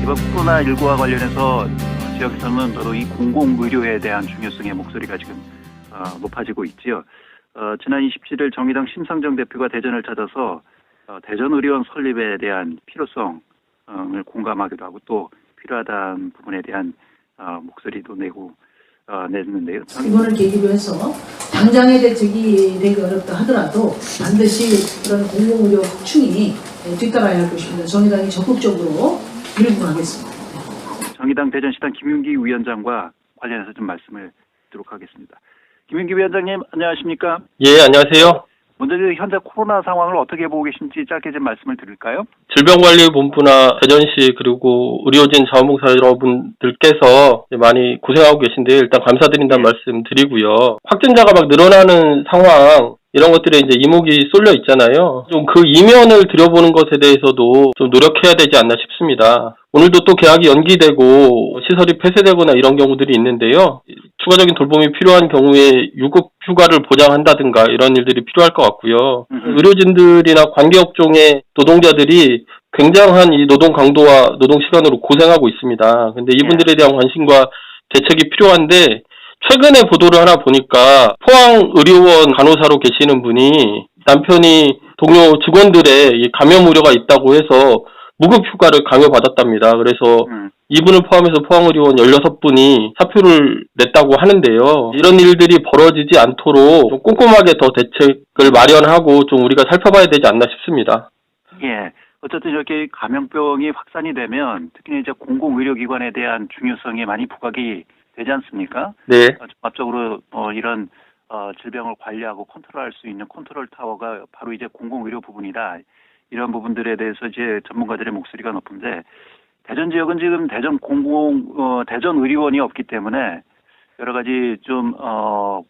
이번 코로나19와 관련해서 지역에서는 더더욱 이 공공의료에 대한 중요성의 목소리가 지금 높아지고 있지요. 지난 27일 정의당 심상정 대표가 대전을 찾아서 대전의료원 설립에 대한 필요성을 공감하기도 하고 또 필요하다는 부분에 대한 목소리도 냈는데요. 이번을 계기로 해서 당장의 대책이 되기 어렵다 하더라도 반드시 그런 공공의료 확충이 뒤따라야 할 것입니다. 정의당이 적극적으로 밀고나겠습니다. 정의당 대전시당 김윤기 위원장과 관련해서 좀 말씀을 드리도록 하겠습니다. 김윤기 위원장님 안녕하십니까? 예, 안녕하세요. 먼저 현재 코로나 상황을 어떻게 보고 계신지 짧게 좀 말씀을 드릴까요? 질병관리본부나 대전시 그리고 의료진 자원봉사 여러분들께서 많이 고생하고 계신데요. 일단 감사드린다는 말씀 드리고요. 확진자가 막 늘어나는 상황 이런 것들에 이제 이목이 쏠려 있잖아요. 좀 그 이면을 들여보는 것에 대해서도 좀 노력해야 되지 않나 싶습니다. 오늘도 또 계약이 연기되고 시설이 폐쇄되거나 이런 경우들이 있는데요. 추가적인 돌봄이 필요한 경우에 유급 휴가를 보장한다든가 이런 일들이 필요할 것 같고요. 의료진들이나 관계업종의 노동자들이 굉장한 이 노동 강도와 노동 시간으로 고생하고 있습니다. 근데 이분들에 대한 관심과 대책이 필요한데 최근에 보도를 하나 보니까 포항의료원 간호사로 계시는 분이 남편이 동료 직원들의 감염 우려가 있다고 해서 무급 휴가를 강요받았답니다. 그래서 이분을 포함해서 포항의료원 16분이 사표를 냈다고 하는데요. 이런 일들이 벌어지지 않도록 좀 꼼꼼하게 더 대책을 마련하고 좀 우리가 살펴봐야 되지 않나 싶습니다. 예. 어쨌든 이렇게 감염병이 확산이 되면 특히 이제 공공의료기관에 대한 중요성이 많이 부각이 되지 않습니까? 네. 종합적으로 이런 질병을 관리하고 컨트롤할 수 있는 컨트롤 타워가 바로 이제 공공의료 부분이다. 이런 부분들에 대해서 이제 전문가들의 목소리가 높은데 대전 지역은 지금 대전 의료원이 없기 때문에 여러 가지 좀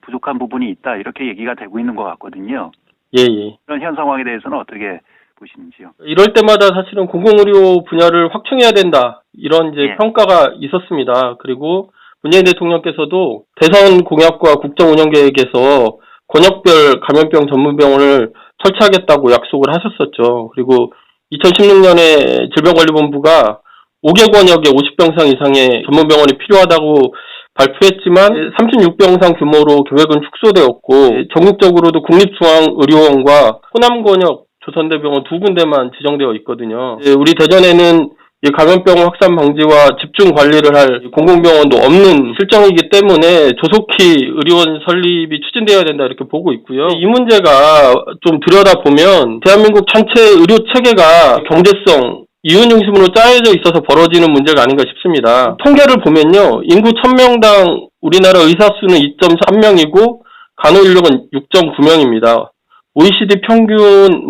부족한 부분이 있다 이렇게 얘기가 되고 있는 것 같거든요. 예. 그런 현 상황에 대해서는 어떻게 보시는지요? 이럴 때마다 사실은 공공의료 분야를 확충해야 된다 이런 이제 평가가 있었습니다. 그리고 문재인 대통령께서도 대선 공약과 국정 운영 계획에서 권역별 감염병 전문병원을 설치하겠다고 약속을 하셨었죠. 그리고 2016년에 질병관리본부가 5개 권역에 50병상 이상의 전문병원이 필요하다고 발표했지만 36병상 규모로 계획은 축소되었고 전국적으로도 국립중앙의료원과 호남권역 조선대병원 2군데만 지정되어 있거든요. 우리 대전에는 감염병 확산 방지와 집중 관리를 할 공공병원도 없는 실정이기 때문에 조속히 의료원 설립이 추진되어야 된다 이렇게 보고 있고요. 이 문제가 좀 들여다보면 대한민국 전체 의료 체계가 경제성, 이윤 중심으로 짜여져 있어서 벌어지는 문제가 아닌가 싶습니다. 통계를 보면요. 인구 1000명당 우리나라 의사 수는 2.3명이고 간호 인력은 6.9명입니다. OECD 평균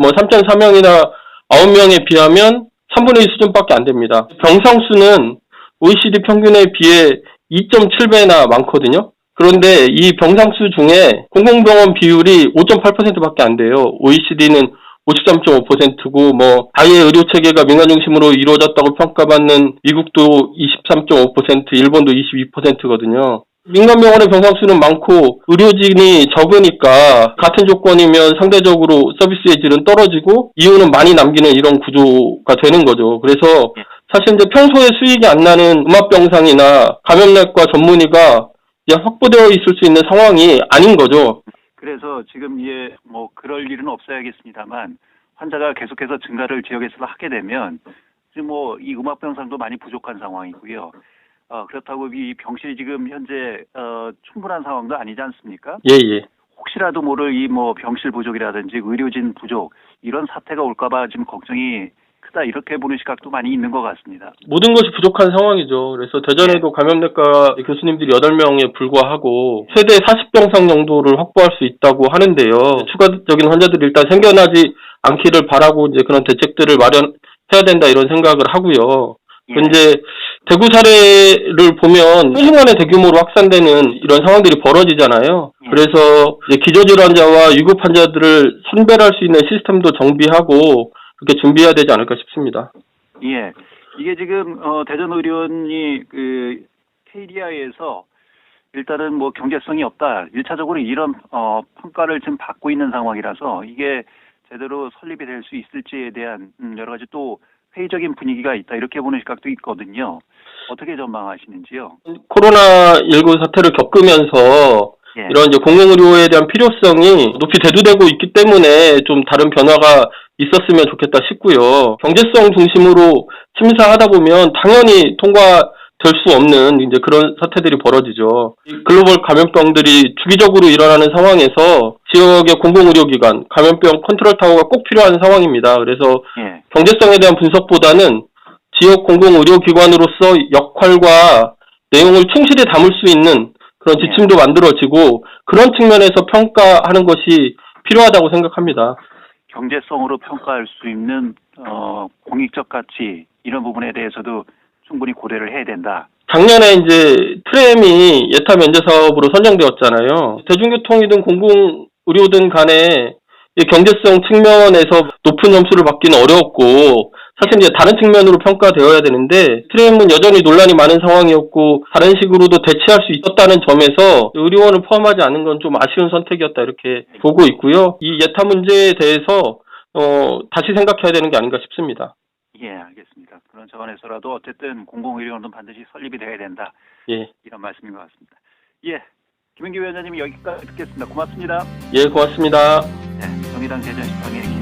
3.4명이나 9명에 비하면 3분의 1 수준밖에 안 됩니다. 병상 수는 OECD 평균에 비해 2.7배나 많거든요. 그런데 이 병상 수 중에 공공병원 비율이 5.8%밖에 안 돼요. OECD는 53.5%고 아예 의료 체계가 민간 중심으로 이루어졌다고 평가받는 미국도 23.5%, 일본도 22%거든요. 민간 병원의 병상 수는 많고 의료진이 적으니까 같은 조건이면 상대적으로 서비스의 질은 떨어지고 이유는 많이 남기는 이런 구조가 되는 거죠. 그래서 사실 이제 평소에 수익이 안 나는 음압병상이나 감염내과 전문의가 이제 확보되어 있을 수 있는 상황이 아닌 거죠. 그래서 지금 그럴 일은 없어야겠습니다만 환자가 계속해서 증가를 지역에서 하게 되면 지금 이 음압병상도 많이 부족한 상황이고요. 그렇다고 이 병실이 지금 현재 충분한 상황도 아니지 않습니까? 예. 혹시라도 모를 이 병실 부족이라든지 의료진 부족 이런 사태가 올까봐 지금 걱정이 크다 이렇게 보는 시각도 많이 있는 것 같습니다. 모든 것이 부족한 상황이죠. 그래서 대전에도 감염내과 교수님들이 8명에 불과하고 최대 40병상 정도를 확보할 수 있다고 하는데요. 추가적인 환자들이 일단 생겨나지 않기를 바라고 이제 그런 대책들을 마련해야 된다 이런 생각을 하고요. 이제 대구 사례를 보면 한순간에 대규모로 확산되는 이런 상황들이 벌어지잖아요. 그래서 이제 기저질환자와 유급 환자들을 선별할 수 있는 시스템도 정비하고 그렇게 준비해야 되지 않을까 싶습니다. 예, 이게 지금 대전의료원이 KDI에서 일단은 경제성이 없다. 1차적으로 이런 평가를 지금 받고 있는 상황이라서 이게 제대로 설립이 될 수 있을지에 대한 여러 가지 또 회의적인 분위기가 있다 이렇게 보는 시각도 있거든요. 어떻게 전망하시는지요? 코로나19 사태를 겪으면서 예. 이런 이제 공공의료에 대한 필요성이 높이 대두되고 있기 때문에 좀 다른 변화가 있었으면 좋겠다 싶고요. 경제성 중심으로 심사하다 보면 당연히 통과될 수 없는 이제 그런 사태들이 벌어지죠. 이 글로벌 감염병들이 주기적으로 일어나는 상황에서 지역의 공공의료기관, 감염병 컨트롤 타워가 꼭 필요한 상황입니다. 그래서 예. 경제성에 대한 분석보다는 지역 공공의료기관으로서 역할과 내용을 충실히 담을 수 있는 그런 지침도 만들어지고 그런 측면에서 평가하는 것이 필요하다고 생각합니다. 경제성으로 평가할 수 있는 공익적 가치 이런 부분에 대해서도 충분히 고려를 해야 된다. 작년에 이제 트램이 예타 면제 사업으로 선정되었잖아요. 대중교통이든 공공의료든 간에 이 경제성 측면에서 높은 점수를 받기는 어려웠고 사실 이제 다른 측면으로 평가되어야 되는데 트램은 여전히 논란이 많은 상황이었고 다른 식으로도 대체할 수 있었다는 점에서 의료원을 포함하지 않은 건 좀 아쉬운 선택이었다 이렇게 보고 있고요. 이 예타 문제에 대해서 다시 생각해야 되는 게 아닌가 싶습니다. 예, 알겠습니다. 그런 차원에서라도 어쨌든 공공의료원은 반드시 설립이 돼야 된다. 예, 이런 말씀인 것 같습니다. 예, 김은기 위원장님 여기까지 듣겠습니다. 고맙습니다. 예, 고맙습니다. 네, 정의당 대전시장의